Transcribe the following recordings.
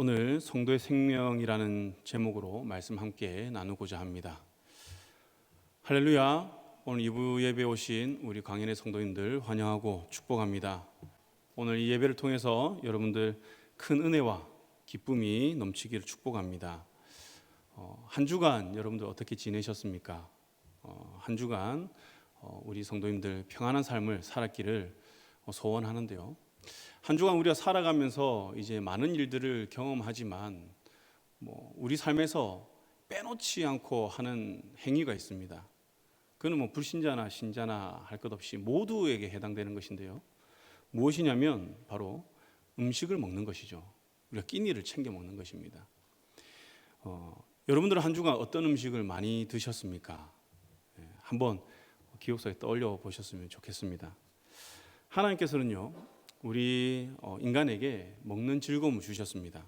오늘 성도의 생명이라는 제목으로 말씀 함께 나누고자 합니다. 할렐루야. 오늘 2부 예배 오신 우리 광연의 성도님들 환영하고 축복합니다. 오늘 이 예배를 통해서 여러분들 큰 은혜와 기쁨이 넘치기를 축복합니다. 한 주간 여러분들 어떻게 지내셨습니까? 한 주간 우리 성도님들 평안한 삶을 살았기를 소원하는데요. 한 주간 우리가 살아가면서 이제 많은 일들을 경험하지만 우리 삶에서 빼놓지 않고 하는 행위가 있습니다. 그는 불신자나 신자나 할 것 없이 모두에게 해당되는 것인데요. 무엇이냐면 바로 음식을 먹는 것이죠. 우리가 끼니를 챙겨 먹는 것입니다. 여러분들은 한 주간 어떤 음식을 많이 드셨습니까? 한번 기억 속에 떠올려 보셨으면 좋겠습니다. 하나님께서는요, 우리 인간에게 먹는 즐거움을 주셨습니다.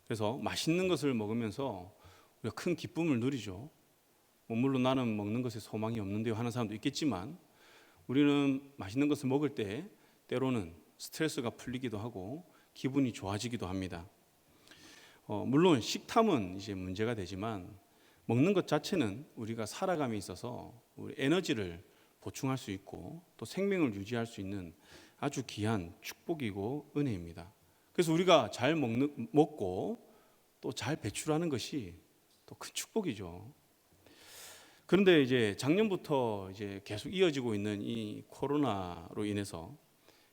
그래서 맛있는 것을 먹으면서 우리가 큰 기쁨을 누리죠. 물론 나는 먹는 것에 소망이 없는데요 하는 사람도 있겠지만, 우리는 맛있는 것을 먹을 때 때로는 스트레스가 풀리기도 하고 기분이 좋아지기도 합니다. 물론 식탐은 이제 문제가 되지만 먹는 것 자체는 우리가 살아감에 있어서 우리 에너지를 보충할 수 있고 또 생명을 유지할 수 있는 아주 귀한 축복이고 은혜입니다. 그래서 우리가 잘 먹고 또 잘 배출하는 것이 또 큰 축복이죠. 그런데 이제 작년부터 이제 계속 이어지고 있는 이 코로나로 인해서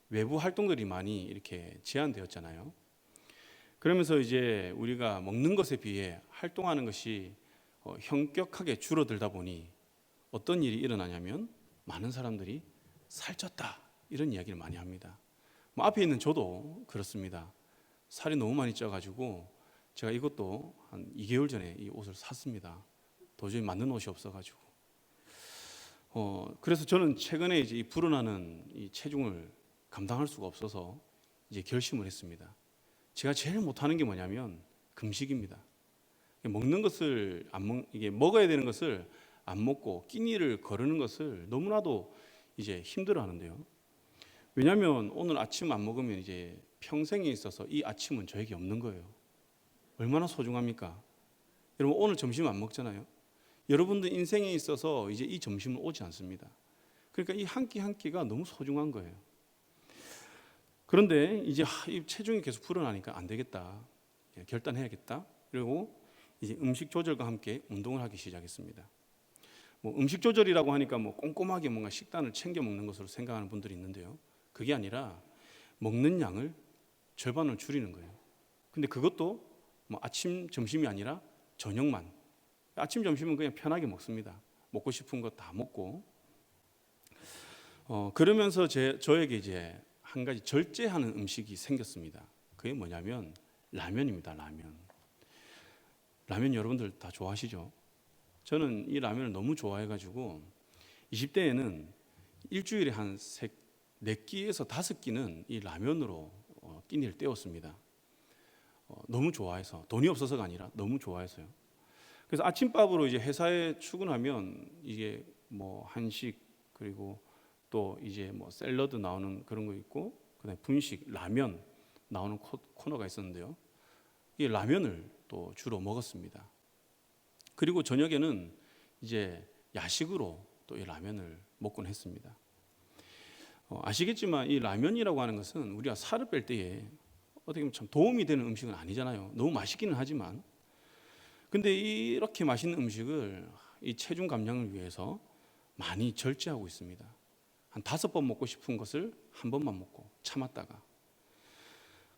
외부 활동들이 많이 이렇게 제한되었잖아요. 그러면서 이제 우리가 먹는 것에 비해 활동하는 것이 현격하게 줄어들다 보니 어떤 일이 일어나냐면 많은 사람들이 살쪘다 이런 이야기를 많이 합니다. 앞에 있는 저도 그렇습니다. 살이 너무 많이 쪄가지고 제가 이것도 한 2개월 전에 이 옷을 샀습니다. 도저히 맞는 옷이 없어가지고. 그래서 저는 최근에 이제 이 불어나는 이 체중을 감당할 수가 없어서 이제 결심을 했습니다. 제가 제일 못하는 게 뭐냐면 금식입니다. 먹는 것을 이게 먹어야 되는 것을 안 먹고 끼니를 거르는 것을 너무나도 이제 힘들어하는데요. 왜냐하면 오늘 아침 안 먹으면 이제 평생에 있어서 이 아침은 저에게 없는 거예요. 얼마나 소중합니까? 여러분 오늘 점심 안 먹잖아요. 여러분들 인생에 있어서 이제 이 점심은 오지 않습니다. 그러니까 이 한 끼 한 끼가 너무 소중한 거예요. 그런데 이제 이 체중이 계속 불어나니까 안 되겠다. 결단해야겠다. 그리고 이제 음식 조절과 함께 운동을 하기 시작했습니다. 음식 조절이라고 하니까 꼼꼼하게 뭔가 식단을 챙겨 먹는 것으로 생각하는 분들이 있는데요. 그게 아니라 먹는 양을 절반을 줄이는 거예요. 근데 그것도 아침, 점심이 아니라 저녁만. 아침, 점심은 그냥 편하게 먹습니다. 먹고 싶은 거 다 먹고. 그러면서 저에게 이제 한 가지 절제하는 음식이 생겼습니다. 그게 뭐냐면 라면입니다. 라면 여러분들 다 좋아하시죠? 저는 이 라면을 너무 좋아해가지고 20대에는 일주일에 한 4끼에서 5끼는 이 라면으로 끼니를 때웠습니다. 너무 좋아해서, 돈이 없어서가 아니라 너무 좋아해서요. 그래서 아침밥으로 이제 회사에 출근하면 이게 한식, 그리고 또 이제 샐러드 나오는 그런 거 있고, 그다음에 분식, 라면 나오는 코너가 있었는데요. 이 라면을 또 주로 먹었습니다. 그리고 저녁에는 이제 야식으로 또 이 라면을 먹곤 했습니다. 아시겠지만 이 라면이라고 하는 것은 우리가 살을 뺄 때에 어떻게 보면 참 도움이 되는 음식은 아니잖아요. 너무 맛있기는 하지만. 근데 이렇게 맛있는 음식을 이 체중 감량을 위해서 많이 절제하고 있습니다. 한 5번 먹고 싶은 것을 한 번만 먹고 참았다가.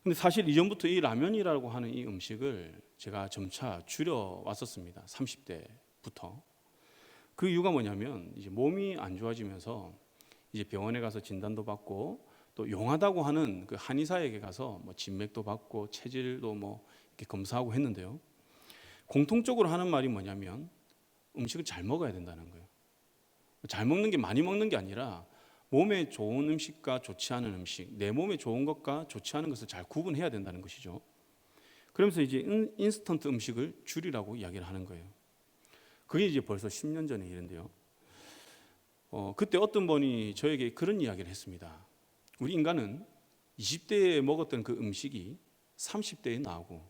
근데 사실 이전부터 이 라면이라고 하는 이 음식을 제가 점차 줄여 왔었습니다. 30대부터. 그 이유가 뭐냐면 이제 몸이 안 좋아지면서 이제 병원에 가서 진단도 받고 또 용하다고 하는 그 한의사에게 가서 진맥도 받고 체질도 이렇게 검사하고 했는데요. 공통적으로 하는 말이 뭐냐면 음식을 잘 먹어야 된다는 거예요. 잘 먹는 게 많이 먹는 게 아니라 몸에 좋은 음식과 좋지 않은 음식, 내 몸에 좋은 것과 좋지 않은 것을 잘 구분해야 된다는 것이죠. 그러면서 이제 인스턴트 음식을 줄이라고 이야기를 하는 거예요. 그게 이제 벌써 10년 전의 일인데요. 그때 어떤 분이 저에게 그런 이야기를 했습니다. 우리 인간은 20대에 먹었던 그 음식이 30대에 나오고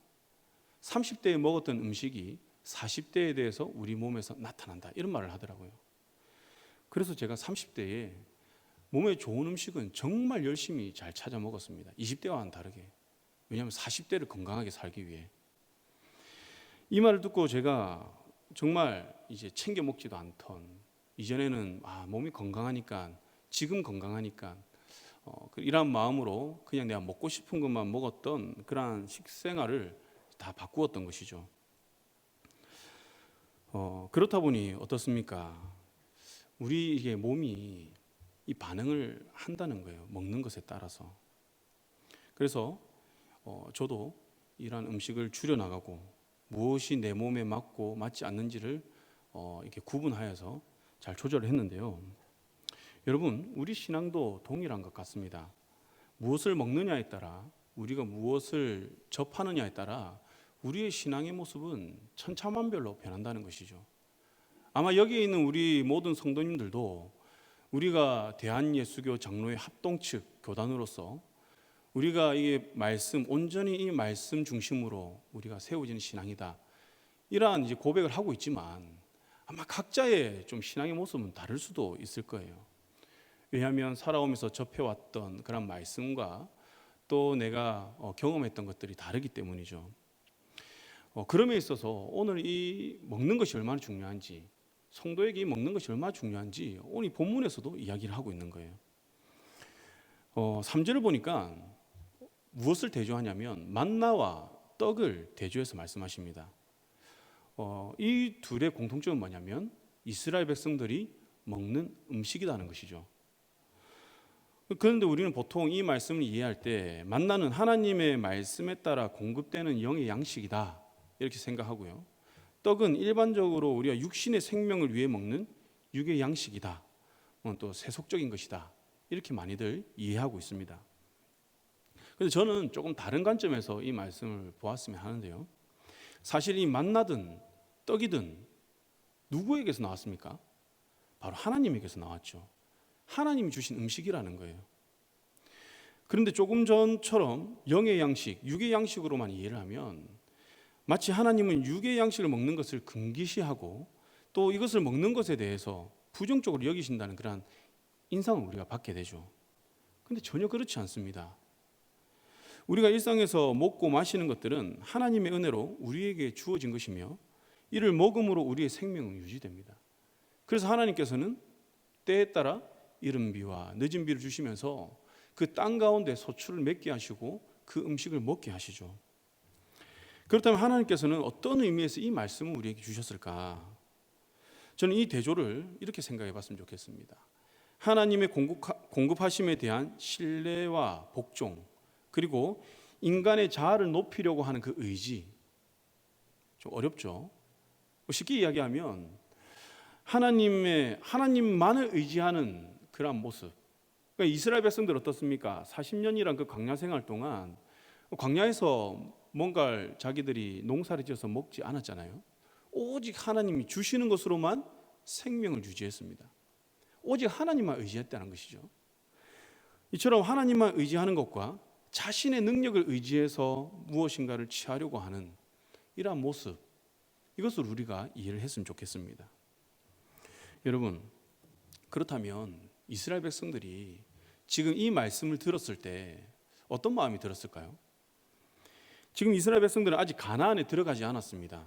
30대에 먹었던 음식이 40대에 대해서 우리 몸에서 나타난다, 이런 말을 하더라고요. 그래서 제가 30대에 몸에 좋은 음식은 정말 열심히 잘 찾아 먹었습니다. 20대와는 다르게. 왜냐하면 40대를 건강하게 살기 위해. 이 말을 듣고 제가 정말 이제 챙겨 먹지도 않던, 이전에는 몸이 건강하니까, 지금 건강하니까 이런 마음으로 그냥 내가 먹고 싶은 것만 먹었던 그러한 식생활을 다 바꾸었던 것이죠. 그렇다 보니 어떻습니까? 우리 이게 몸이 이 반응을 한다는 거예요. 먹는 것에 따라서. 그래서 저도 이러한 음식을 줄여나가고 무엇이 내 몸에 맞고 맞지 않는지를 이렇게 구분하여서 잘 조절을 했는데요. 여러분, 우리 신앙도 동일한 것 같습니다. 무엇을 먹느냐에 따라, 우리가 무엇을 접하느냐에 따라 우리의 신앙의 모습은 천차만별로 변한다는 것이죠. 아마 여기에 있는 우리 모든 성도님들도 우리가 대한예수교 장로회 합동 측 교단으로서 우리가 이 말씀, 온전히 이 말씀 중심으로 우리가 세워지는 신앙이다, 이러한 이제 고백을 하고 있지만 아마 각자의 좀 신앙의 모습은 다를 수도 있을 거예요. 왜냐하면 살아오면서 접해왔던 그런 말씀과 또 내가 경험했던 것들이 다르기 때문이죠. 그럼에 있어서 오늘 이 먹는 것이 얼마나 중요한지, 성도에게 이 먹는 것이 얼마나 중요한지 오늘 이 본문에서도 이야기를 하고 있는 거예요. 3절을 보니까 무엇을 대조하냐면 만나와 떡을 대조해서 말씀하십니다. 이 둘의 공통점은 뭐냐면 이스라엘 백성들이 먹는 음식이라는 것이죠. 그런데 우리는 보통 이 말씀을 이해할 때 만나는 하나님의 말씀에 따라 공급되는 영의 양식이다, 이렇게 생각하고요. 떡은 일반적으로 우리가 육신의 생명을 위해 먹는 육의 양식이다, 또 세속적인 것이다, 이렇게 많이들 이해하고 있습니다. 그런데 저는 조금 다른 관점에서 이 말씀을 보았으면 하는데요. 사실 이 만나든 떡이든 누구에게서 나왔습니까? 바로 하나님에게서 나왔죠. 하나님이 주신 음식이라는 거예요. 그런데 조금 전처럼 영의 양식, 육의 양식으로만 이해를 하면 마치 하나님은 육의 양식을 먹는 것을 금기시하고 또 이것을 먹는 것에 대해서 부정적으로 여기신다는 그런 인상을 우리가 받게 되죠. 그런데 전혀 그렇지 않습니다. 우리가 일상에서 먹고 마시는 것들은 하나님의 은혜로 우리에게 주어진 것이며 이를 먹음으로 우리의 생명은 유지됩니다. 그래서 하나님께서는 때에 따라 이른 비와 늦은 비를 주시면서 그 땅 가운데 소출을 맺게 하시고 그 음식을 먹게 하시죠. 그렇다면 하나님께서는 어떤 의미에서 이 말씀을 우리에게 주셨을까? 저는 이 대조를 이렇게 생각해 봤으면 좋겠습니다. 하나님의 공급하심에 대한 신뢰와 복종, 그리고 인간의 자아를 높이려고 하는 그 의지. 좀 어렵죠? 쉽게 이야기하면 하나님만을 의지하는 그런 모습. 그러니까 이스라엘 백성들 어떻습니까? 40년이란 그 광야 생활 동안 광야에서 뭔가를 자기들이 농사를 지어서 먹지 않았잖아요. 오직 하나님이 주시는 것으로만 생명을 유지했습니다. 오직 하나님만 의지했다는 것이죠. 이처럼 하나님만 의지하는 것과 자신의 능력을 의지해서 무엇인가를 취하려고 하는 이러한 모습, 이것을 우리가 이해를 했으면 좋겠습니다. 여러분, 그렇다면 이스라엘 백성들이 지금 이 말씀을 들었을 때 어떤 마음이 들었을까요? 지금 이스라엘 백성들은 아직 가나안에 들어가지 않았습니다.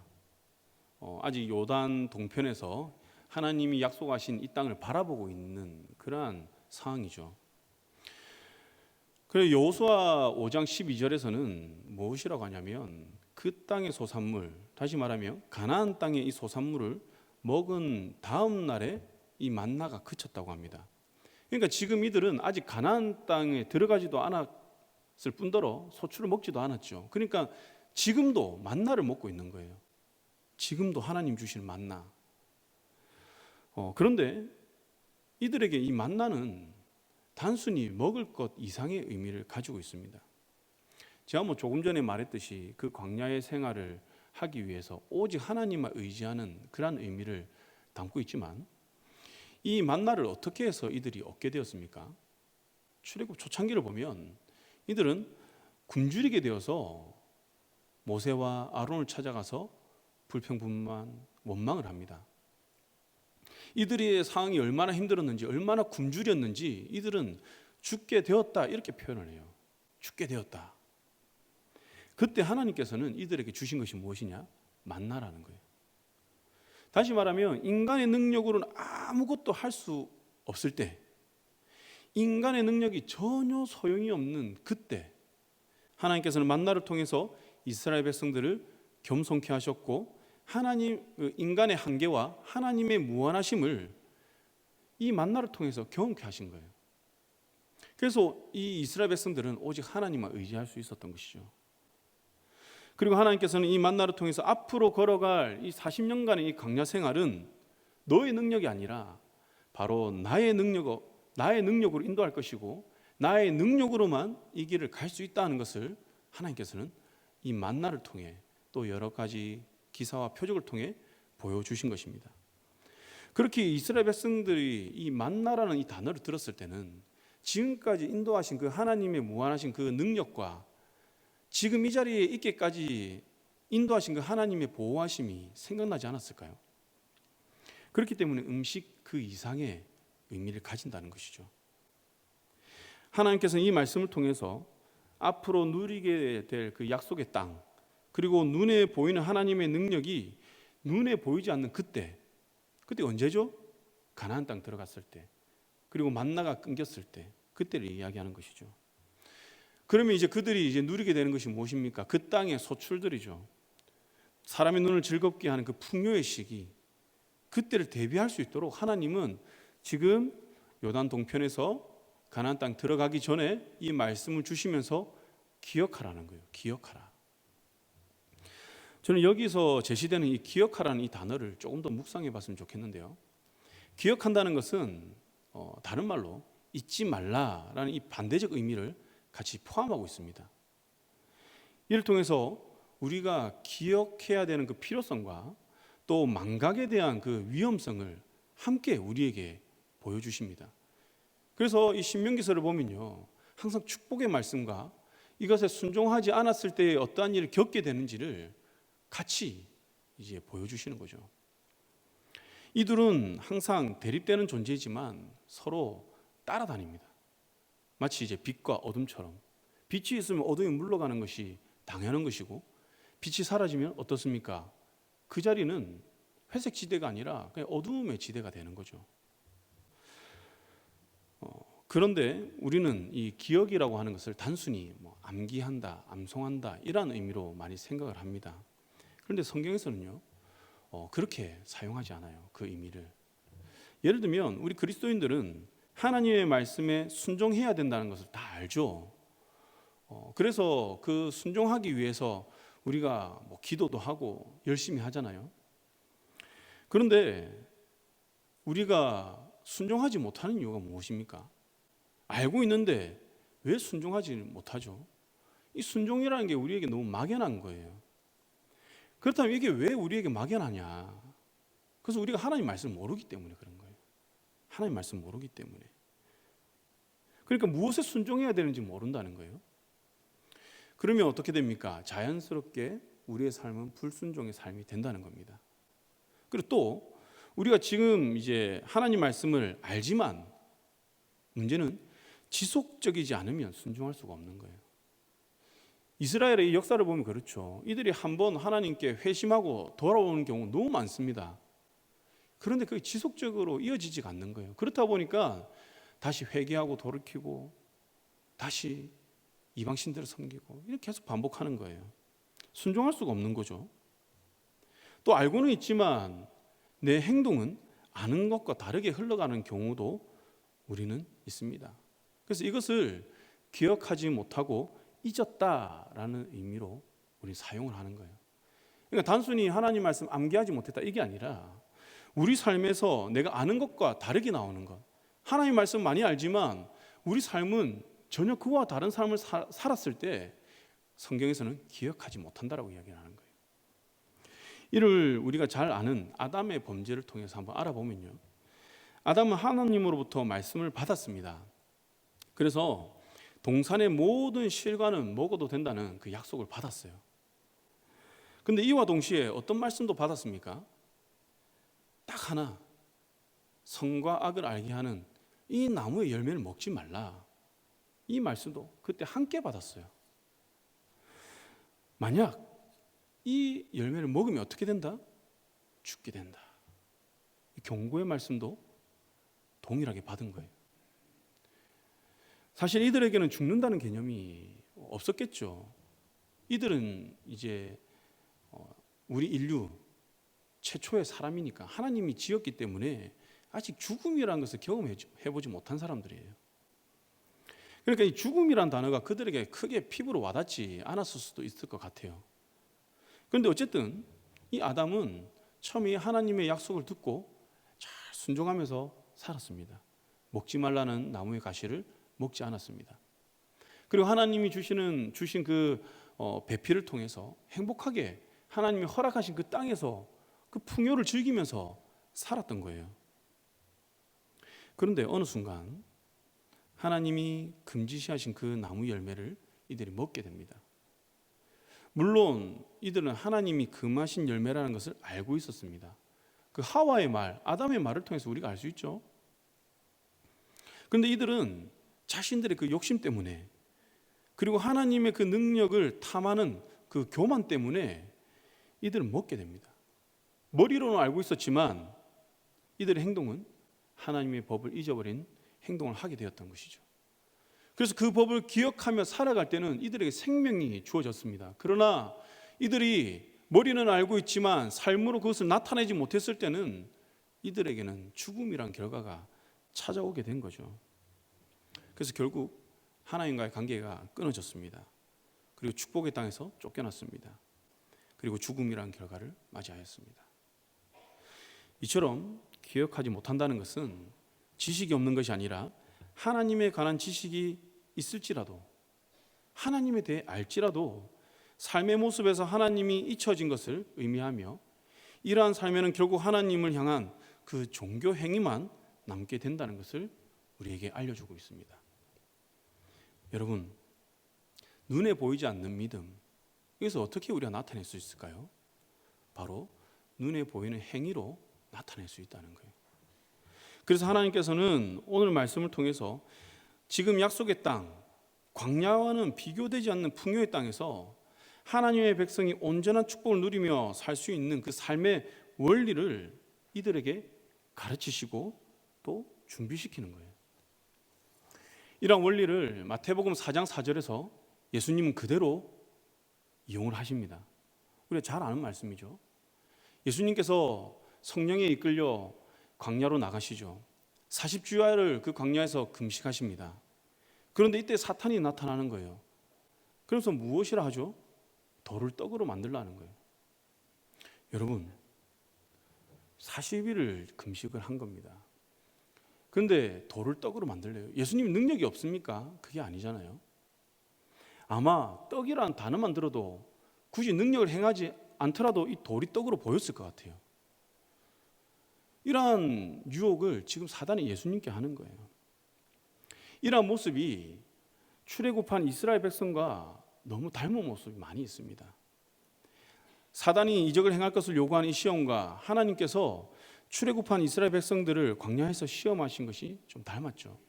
아직 요단 동편에서 하나님이 약속하신 이 땅을 바라보고 있는 그러한 상황이죠. 그래서 여호수아 5장 12절에서는 무엇이라고 하냐면 그 땅의 소산물, 다시 말하면 가나안 땅의 이 소산물을 먹은 다음 날에 이 만나가 그쳤다고 합니다. 그러니까 지금 이들은 아직 가나안 땅에 들어가지도 않았을 뿐더러 소출을 먹지도 않았죠. 그러니까 지금도 만나를 먹고 있는 거예요. 지금도 하나님 주시는 만나. 그런데 이들에게 이 만나는 단순히 먹을 것 이상의 의미를 가지고 있습니다. 제가 조금 전에 말했듯이 그 광야의 생활을 하기 위해서 오직 하나님만 의지하는 그런 의미를 담고 있지만 이 만나를 어떻게 해서 이들이 얻게 되었습니까? 출애굽 초창기를 보면 이들은 굶주리게 되어서 모세와 아론을 찾아가서 불평불만 원망을 합니다. 이들의 상황이 얼마나 힘들었는지, 얼마나 굶주렸는지 이들은 죽게 되었다 이렇게 표현을 해요. 죽게 되었다. 그때 하나님께서는 이들에게 주신 것이 무엇이냐? 만나라는 거예요. 다시 말하면 인간의 능력으로는 아무것도 할 수 없을 때, 인간의 능력이 전혀 소용이 없는 그때 하나님께서는 만나를 통해서 이스라엘 백성들을 겸손케 하셨고, 하나님, 인간의 한계와 하나님의 무한하심을 이 만나를 통해서 경험케 하신 거예요. 그래서 이 이스라엘 백성들은 오직 하나님만 의지할 수 있었던 것이죠. 그리고 하나님께서는 이 만나를 통해서 앞으로 걸어갈 이 40년간의 이 광야 생활은 너의 능력이 아니라 바로 나의 능력으로 인도할 것이고, 나의 능력으로만 이 길을 갈 수 있다는 것을 하나님께서는 이 만나를 통해 또 여러 가지 기사와 표적을 통해 보여주신 것입니다. 그렇게 이스라엘 백성들이 이 만나라는 이 단어를 들었을 때는 지금까지 인도하신 그 하나님의 무한하신 그 능력과 지금 이 자리에 있기까지 인도하신 그 하나님의 보호하심이 생각나지 않았을까요? 그렇기 때문에 음식 그 이상의 의미를 가진다는 것이죠. 하나님께서는 이 말씀을 통해서 앞으로 누리게 될 그 약속의 땅, 그리고 눈에 보이는 하나님의 능력이 눈에 보이지 않는 그때 언제죠? 가나안 땅 들어갔을 때, 그리고 만나가 끊겼을 때, 그때를 이야기하는 것이죠. 그러면 이제 그들이 이제 누리게 되는 것이 무엇입니까? 그 땅의 소출들이죠. 사람의 눈을 즐겁게 하는 그 풍요의 시기, 그때를 대비할 수 있도록 하나님은 지금 요단 동편에서 가나안 땅 들어가기 전에 이 말씀을 주시면서 기억하라는 거예요. 기억하라. 저는 여기서 제시되는 이 기억하라는 이 단어를 조금 더 묵상해 봤으면 좋겠는데요. 기억한다는 것은 다른 말로 잊지 말라라는 이 반대적 의미를 같이 포함하고 있습니다. 이를 통해서 우리가 기억해야 되는 그 필요성과 또 망각에 대한 그 위험성을 함께 우리에게 보여주십니다. 그래서 이 신명기서를 보면요, 항상 축복의 말씀과 이것에 순종하지 않았을 때 어떠한 일을 겪게 되는지를 같이 이제 보여주시는 거죠. 이들은 항상 대립되는 존재이지만 서로 따라다닙니다. 마치 이제 빛과 어둠처럼 빛이 있으면 어둠이 물러가는 것이 당연한 것이고, 빛이 사라지면 어떻습니까? 그 자리는 회색 지대가 아니라 그냥 어둠의 지대가 되는 거죠. 그런데 우리는 이 기억이라고 하는 것을 단순히 암기한다, 암송한다 이런 의미로 많이 생각을 합니다. 그런데 성경에서는요, 그렇게 사용하지 않아요. 그 의미를. 예를 들면 우리 그리스도인들은 하나님의 말씀에 순종해야 된다는 것을 다 알죠. 그래서 그 순종하기 위해서 우리가 기도도 하고 열심히 하잖아요. 그런데 우리가 순종하지 못하는 이유가 무엇입니까? 알고 있는데 왜 순종하지 못하죠? 이 순종이라는 게 우리에게 너무 막연한 거예요. 그렇다면 이게 왜 우리에게 막연하냐? 그래서 우리가 하나님 말씀을 모르기 때문에 그런 거예요. 하나님 말씀을 모르기 때문에. 그러니까 무엇에 순종해야 되는지 모른다는 거예요. 그러면 어떻게 됩니까? 자연스럽게 우리의 삶은 불순종의 삶이 된다는 겁니다. 그리고 또 우리가 지금 이제 하나님 말씀을 알지만 문제는 지속적이지 않으면 순종할 수가 없는 거예요. 이스라엘의 이 역사를 보면 그렇죠. 이들이 한번 하나님께 회심하고 돌아오는 경우 너무 많습니다. 그런데 그게 지속적으로 이어지지가 않는 거예요. 그렇다 보니까 다시 회개하고 돌이키고 다시 이방신들을 섬기고 이렇게 계속 반복하는 거예요. 순종할 수가 없는 거죠. 또 알고는 있지만 내 행동은 아는 것과 다르게 흘러가는 경우도 우리는 있습니다. 그래서 이것을 기억하지 못하고 잊었다라는 의미로 우리 사용을 하는 거예요. 그러니까 단순히 하나님 말씀 암기하지 못했다 이게 아니라 우리 삶에서 내가 아는 것과 다르게 나오는 것. 하나님 말씀 많이 알지만 우리 삶은 전혀 그와 다른 삶을 살았을 때 성경에서는 기억하지 못한다라고 이야기하는 거예요. 이를 우리가 잘 아는 아담의 범죄를 통해서 한번 알아보면요, 아담은 하나님으로부터 말씀을 받았습니다. 그래서 동산의 모든 실과는 먹어도 된다는 그 약속을 받았어요. 근데 이와 동시에 어떤 말씀도 받았습니까? 딱 하나, 선과 악을 알게 하는 이 나무의 열매를 먹지 말라. 이 말씀도 그때 함께 받았어요. 만약 이 열매를 먹으면 어떻게 된다? 죽게 된다. 이 경고의 말씀도 동일하게 받은 거예요. 사실 이들에게는 죽는다는 개념이 없었겠죠. 이들은 이제 우리 인류 최초의 사람이니까 하나님이 지었기 때문에 아직 죽음이라는 것을 경험해보지 못한 사람들이에요. 그러니까 이 죽음이란 단어가 그들에게 크게 피부로 와닿지 않았을 수도 있을 것 같아요. 그런데 어쨌든 이 아담은 처음에 하나님의 약속을 듣고 잘 순종하면서 살았습니다. 먹지 말라는 나무의 가시를 먹지 않았습니다. 그리고 하나님이 주신 그 배필을 통해서 행복하게 하나님이 허락하신 그 땅에서 그 풍요를 즐기면서 살았던 거예요. 그런데 어느 순간 하나님이 금지시하신 그 나무 열매를 이들이 먹게 됩니다. 물론 이들은 하나님이 금하신 열매라는 것을 알고 있었습니다. 그 하와의 말, 아담의 말을 통해서 우리가 알 수 있죠. 그런데 이들은 자신들의 그 욕심 때문에, 그리고 하나님의 그 능력을 탐하는 그 교만 때문에 이들은 먹게 됩니다. 머리로는 알고 있었지만 이들의 행동은 하나님의 법을 잊어버린 행동을 하게 되었던 것이죠. 그래서 그 법을 기억하며 살아갈 때는 이들에게 생명이 주어졌습니다. 그러나 이들이 머리는 알고 있지만 삶으로 그것을 나타내지 못했을 때는 이들에게는 죽음이란 결과가 찾아오게 된 거죠. 그래서 결국 하나님과의 관계가 끊어졌습니다. 그리고 축복의 땅에서 쫓겨났습니다. 그리고 죽음이란 결과를 맞이하였습니다. 이처럼 기억하지 못한다는 것은 지식이 없는 것이 아니라 하나님에 관한 지식이 있을지라도, 하나님에 대해 알지라도 삶의 모습에서 하나님이 잊혀진 것을 의미하며, 이러한 삶에는 결국 하나님을 향한 그 종교 행위만 남게 된다는 것을 우리에게 알려주고 있습니다. 여러분, 눈에 보이지 않는 믿음, 여기서 어떻게 우리가 나타낼 수 있을까요? 바로 눈에 보이는 행위로 나타낼 수 있다는 거예요. 그래서 하나님께서는 오늘 말씀을 통해서 지금 약속의 땅, 광야와는 비교되지 않는 풍요의 땅에서 하나님의 백성이 온전한 축복을 누리며 살 수 있는 그 삶의 원리를 이들에게 가르치시고 또 준비시키는 거예요. 이러한 원리를 마태복음 4장 4절에서 예수님은 그대로 이용을 하십니다. 우리가 잘 아는 말씀이죠. 예수님께서 성령에 이끌려 광야로 나가시죠. 40주야를 그 광야에서 금식하십니다. 그런데 이때 사탄이 나타나는 거예요. 그래서 무엇이라 하죠? 돌을 떡으로 만들라는 거예요. 여러분, 40일을 금식을 한 겁니다. 그런데 돌을 떡으로 만들래요. 예수님 능력이 없습니까? 그게 아니잖아요. 아마 떡이라는 단어만 들어도 굳이 능력을 행하지 않더라도 이 돌이 떡으로 보였을 것 같아요. 이러한 유혹을 지금 사단이 예수님께 하는 거예요. 이러한 모습이 출애굽한 이스라엘 백성과 너무 닮은 모습이 많이 있습니다. 사단이 이적을 행할 것을 요구하는 이 시험과 하나님께서 출애굽한 이스라엘 백성들을 광야에서 시험하신 것이 좀 닮았죠.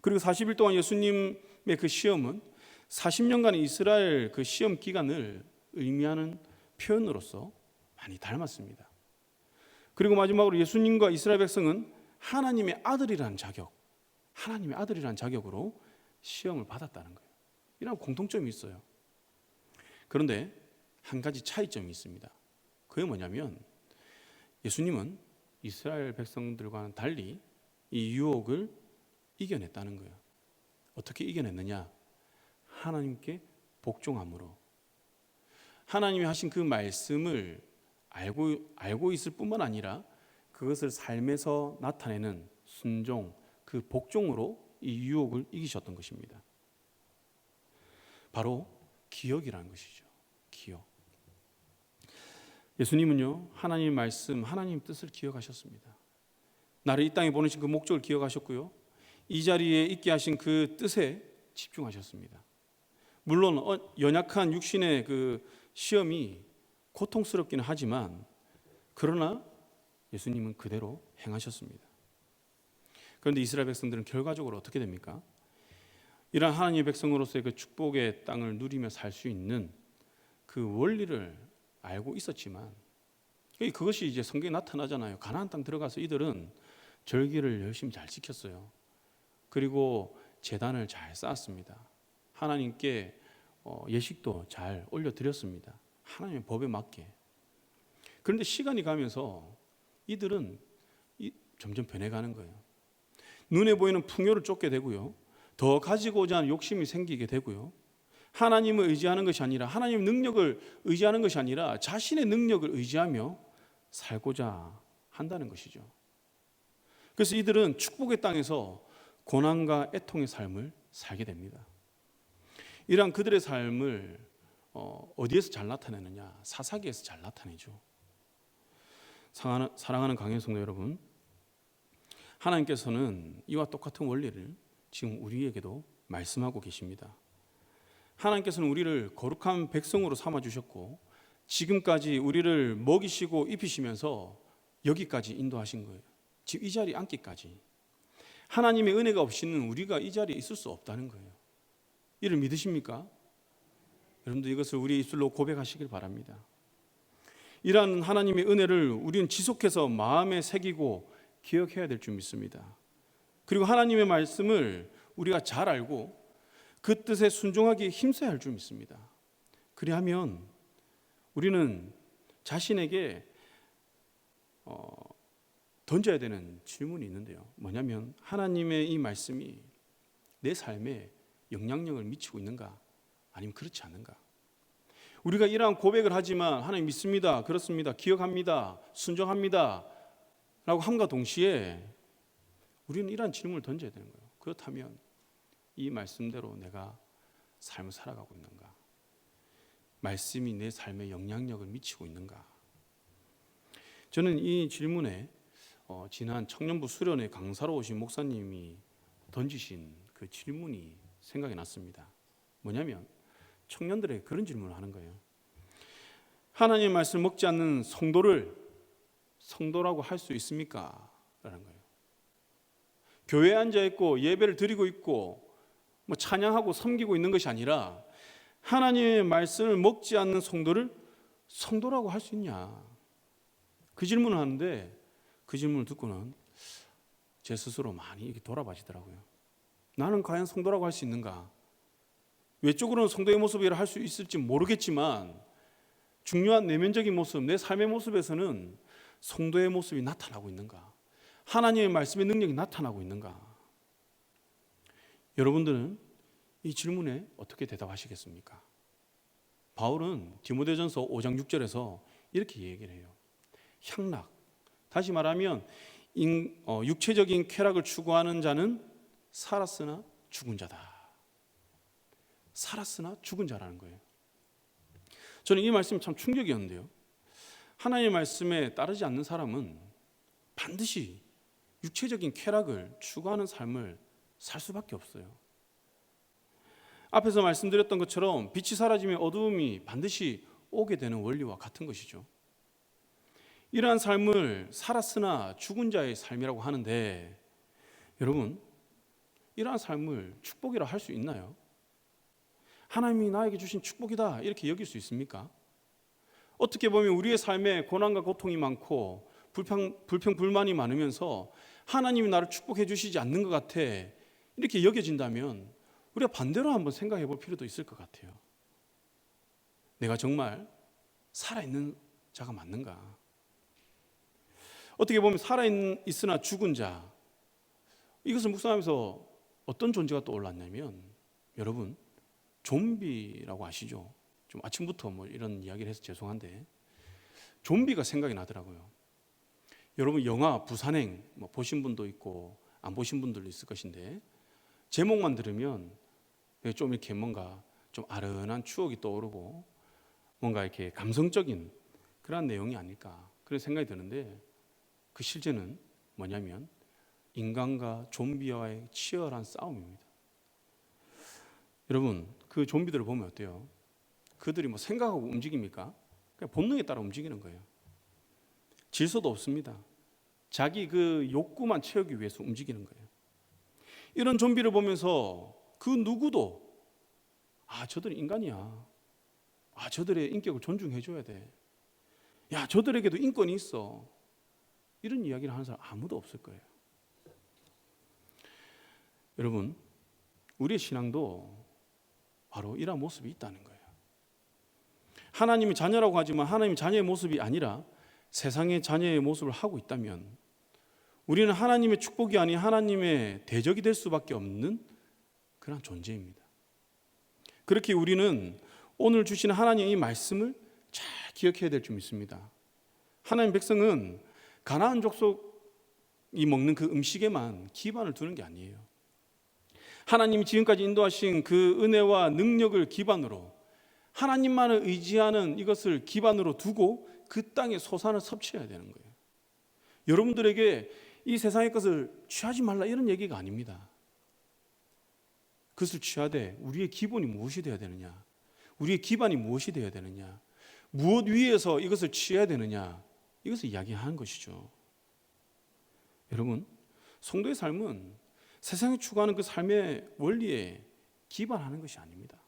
그리고 40일 동안 예수님의 그 시험은 40년간의 이스라엘 그 시험 기간을 의미하는 표현으로서 많이 닮았습니다. 그리고 마지막으로 예수님과 이스라엘 백성은 하나님의 아들이라는 자격으로 시험을 받았다는 거예요. 이런 공통점이 있어요. 그런데 한 가지 차이점이 있습니다. 그게 뭐냐면 예수님은 이스라엘 백성들과는 달리 이 유혹을 이겨냈다는 거예요. 어떻게 이겨냈느냐? 하나님께 복종함으로. 하나님이 하신 그 말씀을 알고 있을 뿐만 아니라 그것을 삶에서 나타내는 순종, 그 복종으로 이 유혹을 이기셨던 것입니다. 바로 기억이라는 것이죠. 기억. 예수님은요, 하나님의 말씀, 하나님의 뜻을 기억하셨습니다. 나를 이 땅에 보내신 그 목적을 기억하셨고요, 이 자리에 있게 하신 그 뜻에 집중하셨습니다. 물론 연약한 육신의 그 시험이 고통스럽기는 하지만 그러나 예수님은 그대로 행하셨습니다. 그런데 이스라엘 백성들은 결과적으로 어떻게 됩니까? 이러한 하나님의 백성으로서의 그 축복의 땅을 누리며 살 수 있는 그 원리를 알고 있었지만 그것이 이제 성경에 나타나잖아요. 가나안 땅 들어가서 이들은 절기를 열심히 잘 지켰어요. 그리고 제단을 잘 쌓았습니다. 하나님께 예식도 잘 올려드렸습니다. 하나님의 법에 맞게. 그런데 시간이 가면서 이들은 점점 변해가는 거예요. 눈에 보이는 풍요를 쫓게 되고요. 더 가지고자 하는 욕심이 생기게 되고요. 하나님을 의지하는 것이 아니라 하나님의 능력을 의지하는 것이 아니라 자신의 능력을 의지하며 살고자 한다는 것이죠. 그래서 이들은 축복의 땅에서 고난과 애통의 삶을 살게 됩니다. 이러한 그들의 삶을 어디에서 잘 나타내느냐? 사사기에서 잘 나타내죠. 사랑하는 강현 성도 여러분, 하나님께서는 이와 똑같은 원리를 지금 우리에게도 말씀하고 계십니다. 하나님께서는 우리를 거룩한 백성으로 삼아주셨고 지금까지 우리를 먹이시고 입히시면서 여기까지 인도하신 거예요. 지금 이 자리에 앉기까지. 하나님의 은혜가 없이는 우리가 이 자리에 있을 수 없다는 거예요. 이를 믿으십니까? 여러분들 이것을 우리의 입술로 고백하시길 바랍니다. 이러한 하나님의 은혜를 우리는 지속해서 마음에 새기고 기억해야 될 줄 믿습니다. 그리고 하나님의 말씀을 우리가 잘 알고 그 뜻에 순종하기에 힘써야 할 줄 믿습니다. 그리하면 우리는 자신에게 던져야 되는 질문이 있는데요. 뭐냐면 하나님의 이 말씀이 내 삶에 영향력을 미치고 있는가? 아니면 그렇지 않는가? 우리가 이러한 고백을 하지만 하나님 믿습니다. 그렇습니다. 기억합니다. 순종합니다. 라고 함과 동시에 우리는 이러한 질문을 던져야 되는 거예요. 그렇다면 이 말씀대로 내가 삶을 살아가고 있는가? 말씀이 내 삶에 영향력을 미치고 있는가? 저는 이 질문에 지난 청년부 수련회 강사로 오신 목사님이 던지신 그 질문이 생각이 났습니다. 뭐냐면 청년들에게 그런 질문을 하는 거예요. 하나님의 말씀을 먹지 않는 성도를 성도라고 할 수 있습니까? 라는 거예요. 교회에 앉아있고 예배를 드리고 있고 찬양하고 섬기고 있는 것이 아니라 하나님의 말씀을 먹지 않는 성도를 성도라고 할 수 있냐? 그 질문을 하는데 그 질문을 듣고는 제 스스로 많이 이렇게 돌아봐지더라고요. 나는 과연 성도라고 할 수 있는가? 외적으로는 성도의 모습이라 할 수 있을지 모르겠지만 중요한 내면적인 모습, 내 삶의 모습에서는 성도의 모습이 나타나고 있는가? 하나님의 말씀의 능력이 나타나고 있는가? 여러분들은 이 질문에 어떻게 대답하시겠습니까? 바울은 디모데전서 5장 6절에서 이렇게 얘기를 해요. 향락, 다시 말하면 육체적인 쾌락을 추구하는 자는 살았으나 죽은 자다. 살았으나 죽은 자라는 거예요. 저는 이 말씀이 참 충격이었는데요. 하나님의 말씀에 따르지 않는 사람은 반드시 육체적인 쾌락을 추구하는 삶을 살 수밖에 없어요. 앞에서 말씀드렸던 것처럼 빛이 사라지면 어두움이 반드시 오게 되는 원리와 같은 것이죠. 이러한 삶을 살았으나 죽은 자의 삶이라고 하는데 여러분, 이러한 삶을 축복이라 할 수 있나요? 하나님이 나에게 주신 축복이다 이렇게 여길 수 있습니까? 어떻게 보면 우리의 삶에 고난과 고통이 많고 불평불만이 많으면서 하나님이 나를 축복해 주시지 않는 것 같아 이렇게 여겨진다면 우리가 반대로 한번 생각해 볼 필요도 있을 것 같아요. 내가 정말 살아있는 자가 맞는가? 어떻게 보면 살아있으나 죽은 자, 이것을 묵상하면서 어떤 존재가 떠올랐냐면 여러분, 좀비라고 아시죠? 좀 아침부터 이런 이야기를 해서 죄송한데 좀비가 생각이 나더라고요. 여러분 영화 부산행 보신 분도 있고 안 보신 분들도 있을 것인데 제목만 들으면 좀 이렇게 뭔가 좀 아른한 추억이 떠오르고 뭔가 이렇게 감성적인 그런 내용이 아닐까 그런 생각이 드는데 그 실제는 뭐냐면 인간과 좀비와의 치열한 싸움입니다. 여러분 그 좀비들을 보면 어때요? 그들이 생각하고 움직입니까? 그냥 본능에 따라 움직이는 거예요. 질서도 없습니다. 자기 그 욕구만 채우기 위해서 움직이는 거예요. 이런 좀비를 보면서 그 누구도 저들은 인간이야. 저들의 인격을 존중해줘야 돼. 야, 저들에게도 인권이 있어. 이런 이야기를 하는 사람 아무도 없을 거예요. 여러분, 우리의 신앙도 바로 이러한 모습이 있다는 거예요. 하나님의 자녀라고 하지만 하나님의 자녀의 모습이 아니라 세상의 자녀의 모습을 하고 있다면 우리는 하나님의 축복이 아닌 하나님의 대적이 될 수밖에 없는 그런 존재입니다. 그렇게 우리는 오늘 주시는 하나님의 이 말씀을 잘 기억해야 될 줄 믿습니다. 하나님 백성은 가나안 족속이 먹는 그 음식에만 기반을 두는 게 아니에요. 하나님이 지금까지 인도하신 그 은혜와 능력을 기반으로 하나님만을 의지하는 이것을 기반으로 두고 그 땅의 소산을 섭취해야 되는 거예요. 여러분들에게 이 세상의 것을 취하지 말라 이런 얘기가 아닙니다. 그것을 취하되 우리의 기본이 무엇이 되어야 되느냐, 우리의 기반이 무엇이 되어야 되느냐, 무엇 위에서 이것을 취해야 되느냐, 이것을 이야기하는 것이죠. 여러분, 성도의 삶은 세상이 추구하는 그 삶의 원리에 기반하는 것이 아닙니다.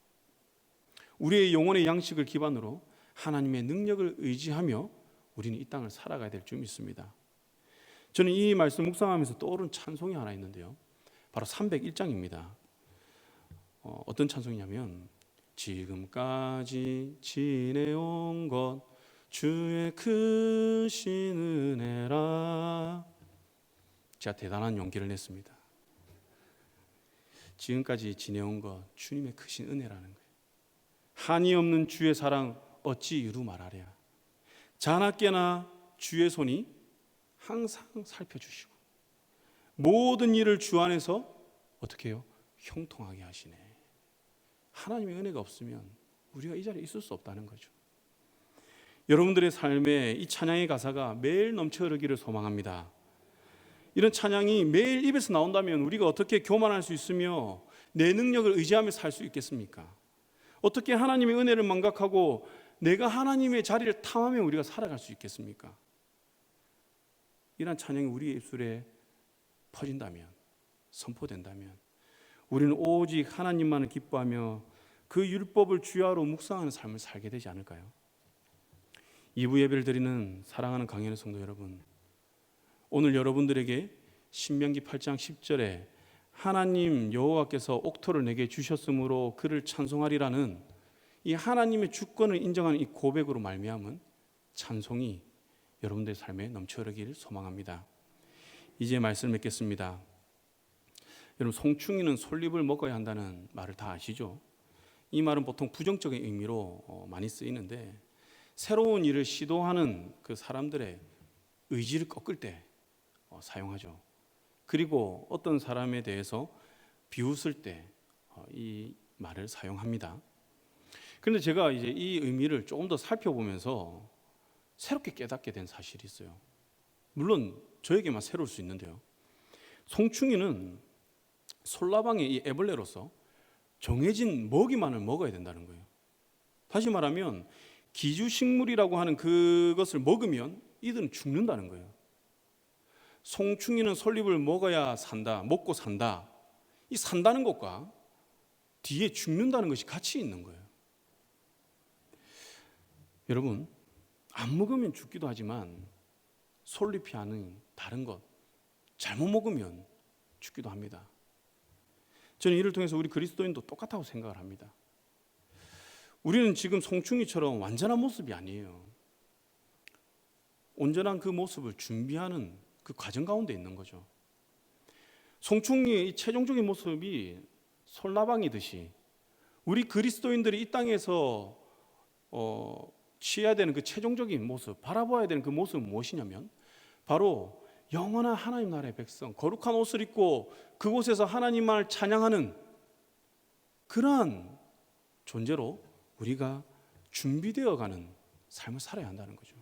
우리의 영혼의 양식을 기반으로 하나님의 능력을 의지하며 우리는 이 땅을 살아가야 될 줄 믿습니다. 저는 이 말씀 묵상하면서 떠오른 찬송이 하나 있는데요, 바로 301장입니다. 어떤 찬송이냐면 지금까지 지내온 것 주의 크신 은혜라. 제가 대단한 용기를 냈습니다. 지금까지 지내온 것 주님의 크신 은혜라는 거예요. 한이 없는 주의 사랑 어찌 이루 말하랴. 자나깨나 주의 손이 항상 살펴주시고 모든 일을 주 안에서 어떻게 해요? 형통하게 하시네. 하나님의 은혜가 없으면 우리가 이 자리에 있을 수 없다는 거죠. 여러분들의 삶에 이 찬양의 가사가 매일 넘쳐 흐르기를 소망합니다. 이런 찬양이 매일 입에서 나온다면 우리가 어떻게 교만할 수 있으며 내 능력을 의지하며 살 수 있겠습니까? 어떻게 하나님의 은혜를 망각하고 내가 하나님의 자리를 탐하며 우리가 살아갈 수 있겠습니까? 이런 찬양이 우리의 입술에 퍼진다면, 선포된다면 우리는 오직 하나님만을 기뻐하며 그 율법을 주야로 묵상하는 삶을 살게 되지 않을까요? 2부 예배를 드리는 사랑하는 강연의 성도 여러분, 오늘 여러분들에게 신명기 8장 10절에 하나님 여호와께서 옥토를 내게 주셨으므로 그를 찬송하리라는 이 하나님의 주권을 인정하는 이 고백으로 말미암은 찬송이 여러분들의 삶에 넘쳐 흐르기를 소망합니다. 이제 말씀을 맺겠습니다. 여러분, 송충이는 솔잎을 먹어야 한다는 말을 다 아시죠? 이 말은 보통 부정적인 의미로 많이 쓰이는데 새로운 일을 시도하는 그 사람들의 의지를 꺾을 때 사용하죠. 그리고 어떤 사람에 대해서 비웃을 때 이 말을 사용합니다. 그런데 제가 이제 이 의미를 조금 더 살펴보면서 새롭게 깨닫게 된 사실이 있어요. 물론 저에게만 새로울 수 있는데요, 송충이는 솔라방의 이 애벌레로서 정해진 먹이만을 먹어야 된다는 거예요. 다시 말하면 기주식물이라고 하는 그것을 먹으면 이들은 죽는다는 거예요. 송충이는 솔잎을 먹어야 산다, 먹고 산다, 이 산다는 것과 뒤에 죽는다는 것이 같이 있는 거예요. 여러분, 안 먹으면 죽기도 하지만 솔잎이 아닌 다른 것 잘못 먹으면 죽기도 합니다. 저는 이를 통해서 우리 그리스도인도 똑같다고 생각을 합니다. 우리는 지금 송충이처럼 완전한 모습이 아니에요. 온전한 그 모습을 준비하는 그 과정 가운데 있는 거죠. 송충이의 최종적인 모습이 솔라방이듯이 우리 그리스도인들이 이 땅에서 취해야 되는 그 최종적인 모습, 바라봐야 되는 그 모습은 무엇이냐면 바로 영원한 하나님 나라의 백성, 거룩한 옷을 입고 그곳에서 하나님만을 찬양하는 그러한 존재로 우리가 준비되어가는 삶을 살아야 한다는 거죠.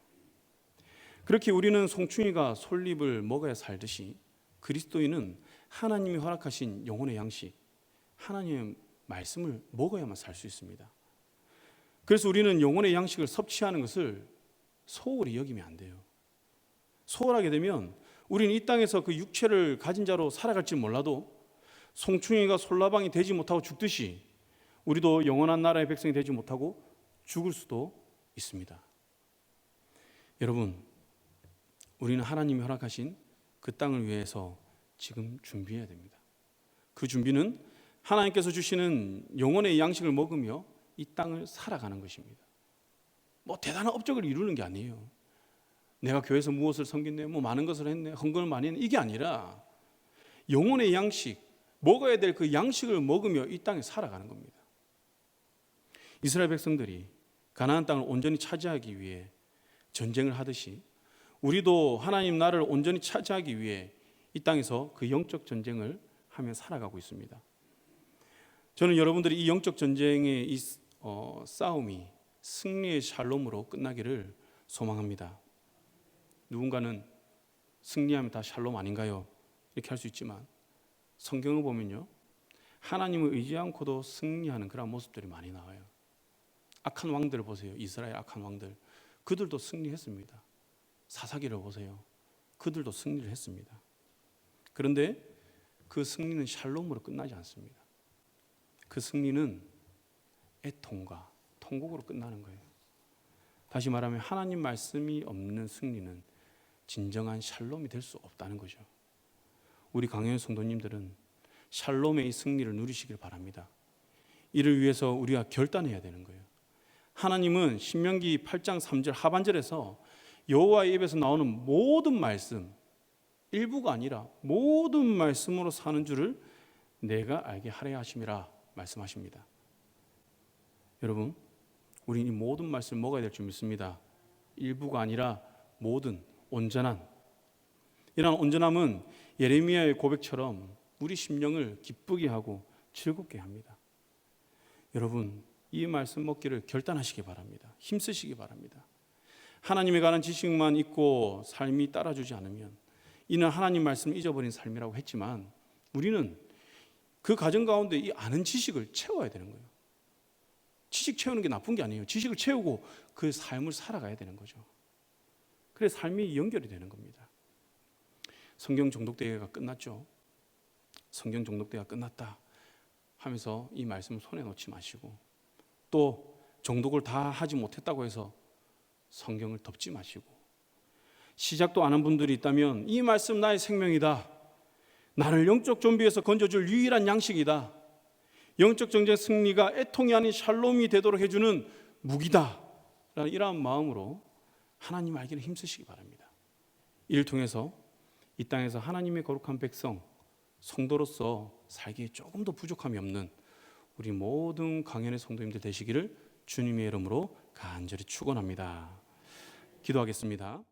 그렇게 우리는 송충이가 솔잎을 먹어야 살듯이 그리스도인은 하나님이 허락하신 영혼의 양식, 하나님의 말씀을 먹어야만 살 수 있습니다. 그래서 우리는 영혼의 양식을 섭취하는 것을 소홀히 여기면 안 돼요. 소홀하게 되면 우리는 이 땅에서 그 육체를 가진 자로 살아갈지 몰라도 송충이가 솔라방이 되지 못하고 죽듯이 우리도 영원한 나라의 백성이 되지 못하고 죽을 수도 있습니다. 여러분, 우리는 하나님이 허락하신 그 땅을 위해서 지금 준비해야 됩니다. 그 준비는 하나님께서 주시는 영혼의 양식을 먹으며 이 땅을 살아가는 것입니다. 뭐 대단한 업적을 이루는 게 아니에요. 내가 교회에서 무엇을 섬겼네, 뭐 많은 것을 했네, 헌금을 많이 했네, 이게 아니라 영혼의 양식, 먹어야 될 그 양식을 먹으며 이 땅에 살아가는 겁니다. 이스라엘 백성들이 가나안 땅을 온전히 차지하기 위해 전쟁을 하듯이 우리도 하나님 나라를 온전히 차지하기 위해 이 땅에서 그 영적 전쟁을 하며 살아가고 있습니다. 저는 여러분들이 이 영적 전쟁의 이 싸움이 승리의 샬롬으로 끝나기를 소망합니다. 누군가는 승리하면 다 샬롬 아닌가요? 이렇게 할 수 있지만 성경을 보면요, 하나님을 의지 않고도 승리하는 그런 모습들이 많이 나와요. 악한 왕들을 보세요. 이스라엘 악한 왕들, 그들도 승리했습니다. 사사기를 보세요. 그들도 승리를 했습니다. 그런데 그 승리는 샬롬으로 끝나지 않습니다. 그 승리는 애통과 통곡으로 끝나는 거예요. 다시 말하면 하나님 말씀이 없는 승리는 진정한 샬롬이 될 수 없다는 거죠. 우리 강연 성도님들은 샬롬의 이 승리를 누리시길 바랍니다. 이를 위해서 우리가 결단해야 되는 거예요. 하나님은 신명기 8장 3절 하반절에서 여호와의 입에서 나오는 모든 말씀, 일부가 아니라 모든 말씀으로 사는 줄을 내가 알게 하려 하심이라 말씀하십니다. 여러분, 우리는 이 모든 말씀을 먹어야 될 줄 믿습니다. 일부가 아니라 모든, 온전한. 이러한 온전함은 예레미야의 고백처럼 우리 심령을 기쁘게 하고 즐겁게 합니다. 여러분, 이 말씀 먹기를 결단하시기 바랍니다. 힘쓰시기 바랍니다. 하나님에 관한 지식만 있고 삶이 따라주지 않으면 이는 하나님 말씀을 잊어버린 삶이라고 했지만 우리는 그 과정 가운데 이 아는 지식을 채워야 되는 거예요. 지식 채우는 게 나쁜 게 아니에요. 지식을 채우고 그 삶을 살아가야 되는 거죠. 그래서 삶이 연결이 되는 겁니다. 성경 정독대회가 끝났죠. 성경 정독대회가 끝났다 하면서 이 말씀 손에 놓지 마시고, 또 정독을 다 하지 못했다고 해서 성경을 덮지 마시고, 시작도 안 한 분들이 있다면 이 말씀 나의 생명이다, 나를 영적 좀비에서 건져줄 유일한 양식이다, 영적 전쟁 승리가 애통이 아닌 샬롬이 되도록 해주는 무기다 라는 이러한 마음으로 하나님 알기를 힘쓰시기 바랍니다. 이를 통해서 이 땅에서 하나님의 거룩한 백성, 성도로서 살기에 조금 더 부족함이 없는 우리 모든 강연의 성도님들 되시기를 주님의 이름으로 간절히 축원합니다. 기도하겠습니다.